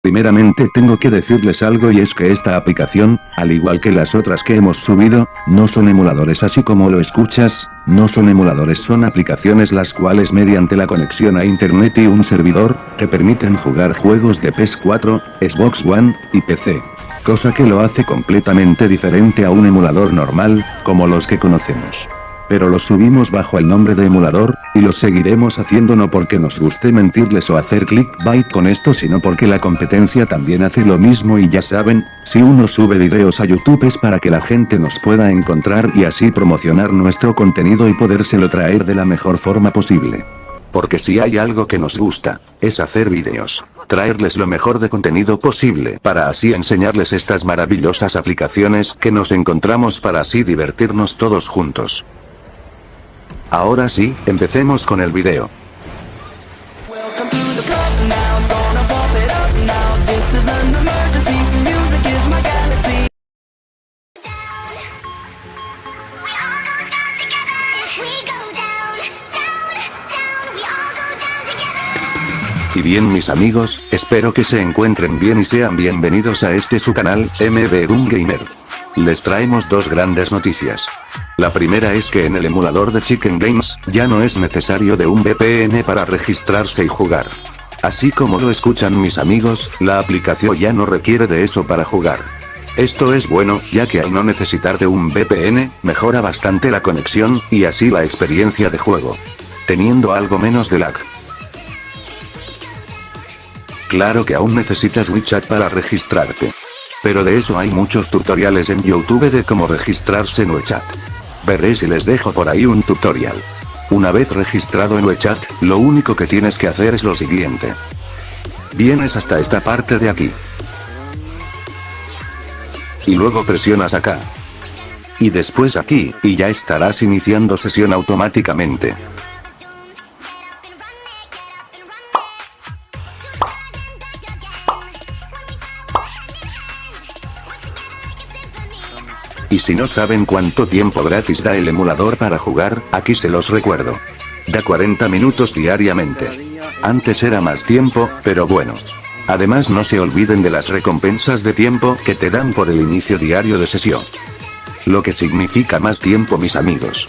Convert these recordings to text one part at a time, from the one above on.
Primeramente tengo que decirles algo y es que esta aplicación, al igual que las otras que hemos subido, no son emuladores así como lo escuchas, no son emuladores, son aplicaciones las cuales mediante la conexión a internet y un servidor, te permiten jugar juegos de PS4, Xbox One, y PC. Cosa que lo hace completamente diferente a un emulador normal, como los que conocemos. Pero los subimos bajo el nombre de emulador, y los seguiremos haciendo no porque nos guste mentirles o hacer clickbait con esto sino porque la competencia también hace lo mismo y ya saben, si uno sube videos a YouTube es para que la gente nos pueda encontrar y así promocionar nuestro contenido y podérselo traer de la mejor forma posible. Porque si hay algo que nos gusta, es hacer videos, traerles lo mejor de contenido posible para así enseñarles estas maravillosas aplicaciones que nos encontramos para así divertirnos todos juntos. Ahora sí, empecemos con el video. Y bien mis amigos, espero que se encuentren bien y sean bienvenidos a este su canal, MB Gamer. Les traemos dos grandes noticias. La primera es que en el emulador de Chicken Games, ya no es necesario de un VPN para registrarse y jugar. Así como lo escuchan mis amigos, la aplicación ya no requiere de eso para jugar. Esto es bueno, ya que al no necesitar de un VPN, mejora bastante la conexión, y así la experiencia de juego. Teniendo algo menos de lag. Claro que aún necesitas WeChat para registrarte. Pero de eso hay muchos tutoriales en YouTube de cómo registrarse en WeChat. Veré si les dejo por ahí un tutorial. Una vez registrado en WeChat, lo único que tienes que hacer es lo siguiente. Vienes hasta esta parte de aquí. Y luego presionas acá. Y después aquí, y ya estarás iniciando sesión automáticamente. Y si no saben cuánto tiempo gratis da el emulador para jugar, aquí se los recuerdo. Da 40 minutos diariamente. Antes era más tiempo, pero bueno. Además no se olviden de las recompensas de tiempo que te dan por el inicio diario de sesión. Lo que significa más tiempo mis amigos.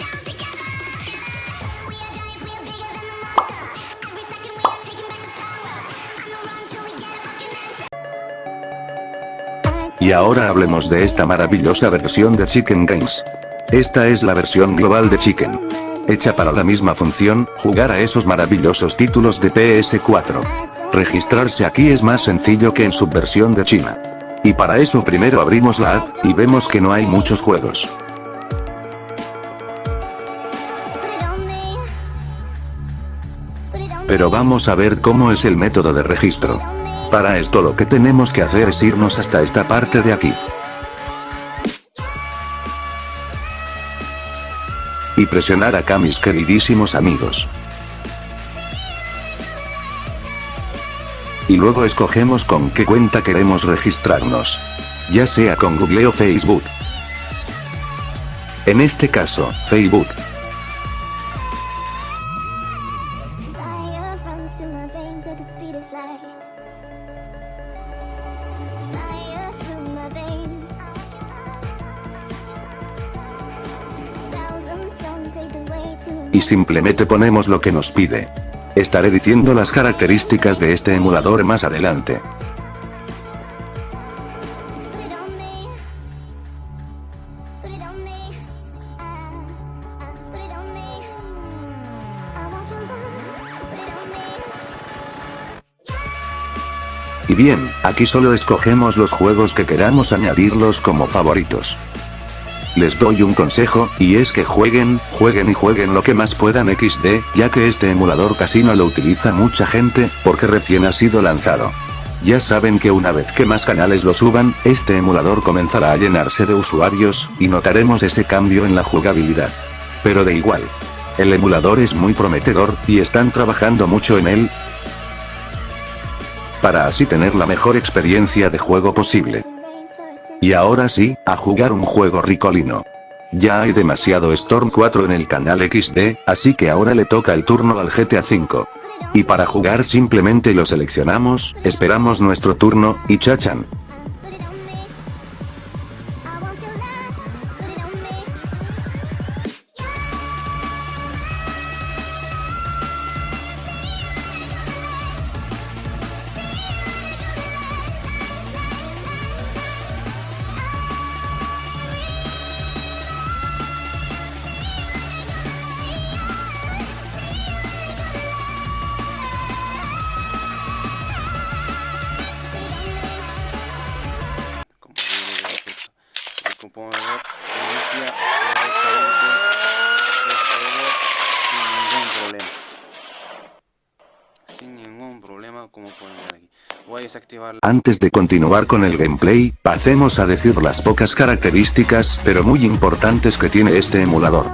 Y ahora hablemos de esta maravillosa versión de Chicken Games. Esta es la versión global de Chicken. Hecha para la misma función, jugar a esos maravillosos títulos de PS4. Registrarse aquí es más sencillo que en su versión de China. Y para eso primero abrimos la app, y vemos que no hay muchos juegos. Pero vamos a ver cómo es el método de registro. Para esto lo que tenemos que hacer es irnos hasta esta parte de aquí. Y presionar acá mis queridísimos amigos. Y luego escogemos con qué cuenta queremos registrarnos. Ya sea con Google o Facebook. En este caso, Facebook. Y simplemente ponemos lo que nos pide. Estaré diciendo las características de este emulador más adelante. Y bien, aquí solo escogemos los juegos que queramos añadirlos como favoritos. Les doy un consejo, y es que jueguen lo que más puedan XD, ya que este emulador casi no lo utiliza mucha gente, porque recién ha sido lanzado. Ya saben que una vez que más canales lo suban, este emulador comenzará a llenarse de usuarios, y notaremos ese cambio en la jugabilidad. Pero de igual. El emulador es muy prometedor, y están trabajando mucho en él, para así tener la mejor experiencia de juego posible. Y ahora sí, a jugar un juego ricolino. Ya hay demasiado Storm 4 en el canal XD, así que ahora le toca el turno al GTA V. Y para jugar simplemente lo seleccionamos, esperamos nuestro turno, y chachan. Como podemos ver, inicia correctamente el juego sin ningún problema, como pueden ver aquí. Voy a desactivar. Antes de continuar con el gameplay, pasemos a decir las pocas características, pero muy importantes que tiene este emulador.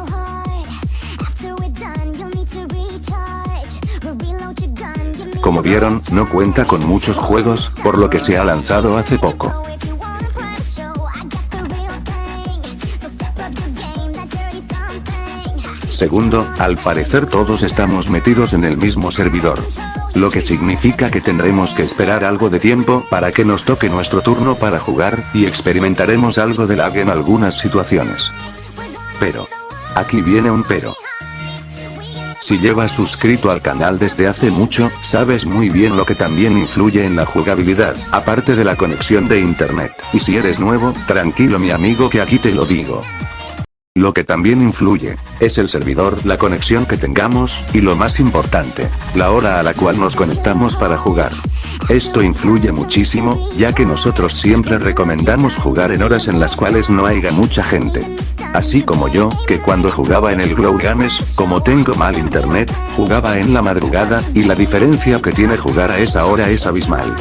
Como vieron, no cuenta con muchos juegos, por lo que se ha lanzado hace poco. Segundo, al parecer todos estamos metidos en el mismo servidor. Lo que significa que tendremos que esperar algo de tiempo para que nos toque nuestro turno para jugar, y experimentaremos algo de lag en algunas situaciones. Pero. Aquí viene un pero. Si llevas suscrito al canal desde hace mucho, sabes muy bien lo que también influye en la jugabilidad, aparte de la conexión de internet. Y si eres nuevo, tranquilo mi amigo que aquí te lo digo. Lo que también influye, es el servidor, la conexión que tengamos, y lo más importante, la hora a la cual nos conectamos para jugar. Esto influye muchísimo, ya que nosotros siempre recomendamos jugar en horas en las cuales no haya mucha gente. Así como yo, que cuando jugaba en el Glow Games, como tengo mal internet, jugaba en la madrugada, y la diferencia que tiene jugar a esa hora es abismal.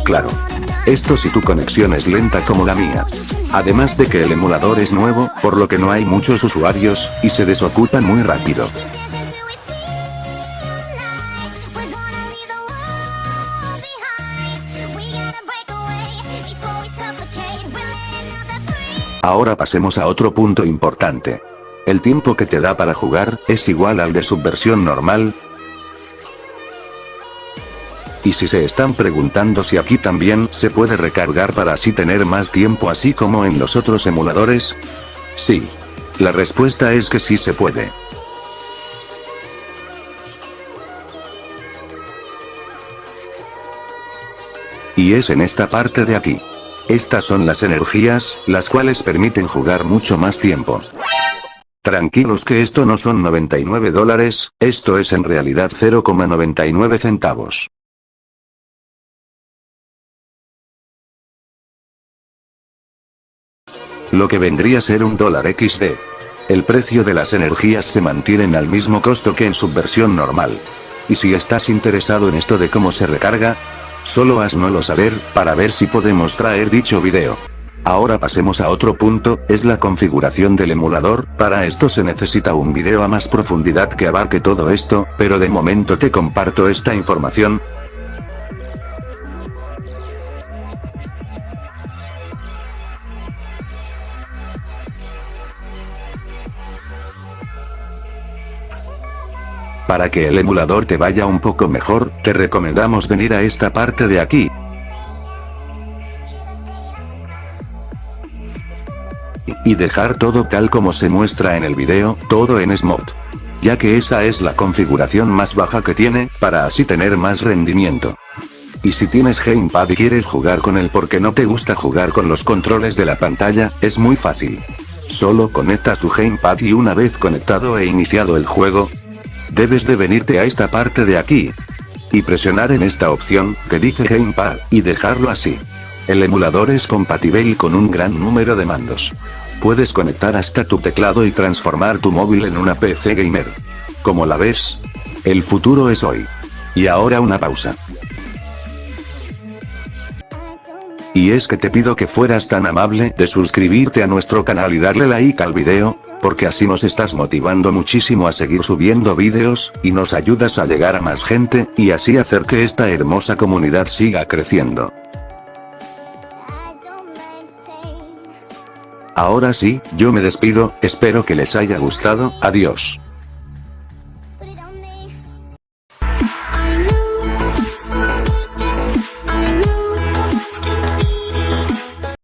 Claro. Esto si tu conexión es lenta como la mía. Además de que el emulador es nuevo, por lo que no hay muchos usuarios, y se desocupa muy rápido. Ahora pasemos a otro punto importante. El tiempo que te da para jugar, es igual al de Subversión normal. Y si se están preguntando si aquí también se puede recargar para así tener más tiempo así como en los otros emuladores. Sí. La respuesta es que sí se puede. Y es en esta parte de aquí. Estas son las energías, las cuales permiten jugar mucho más tiempo. Tranquilos que esto no son $99, esto es en realidad 0,99 centavos. Lo que vendría a ser $1 XD. El precio de las energías se mantienen al mismo costo que en su versión normal. Y si estás interesado en esto de cómo se recarga, solo haznoslo saber, para ver si podemos traer dicho video. Ahora pasemos a otro punto, es la configuración del emulador. Para esto se necesita un video a más profundidad que abarque todo esto, pero de momento te comparto esta información. Para que el emulador te vaya un poco mejor, te recomendamos venir a esta parte de aquí. Y dejar todo tal como se muestra en el video, todo en Smooth. Ya que esa es la configuración más baja que tiene, para así tener más rendimiento. Y si tienes Gamepad y quieres jugar con él porque no te gusta jugar con los controles de la pantalla, es muy fácil. Solo conectas tu Gamepad y una vez conectado e iniciado el juego, debes de venirte a esta parte de aquí. Y presionar en esta opción, que dice Gamepad, y dejarlo así. El emulador es compatible con un gran número de mandos. Puedes conectar hasta tu teclado y transformar tu móvil en una PC gamer. ¿Cómo la ves? El futuro es hoy. Y ahora una pausa. Y es que te pido que fueras tan amable de suscribirte a nuestro canal y darle like al video, porque así nos estás motivando muchísimo a seguir subiendo vídeos, y nos ayudas a llegar a más gente, y así hacer que esta hermosa comunidad siga creciendo. Ahora sí, yo me despido, espero que les haya gustado, adiós.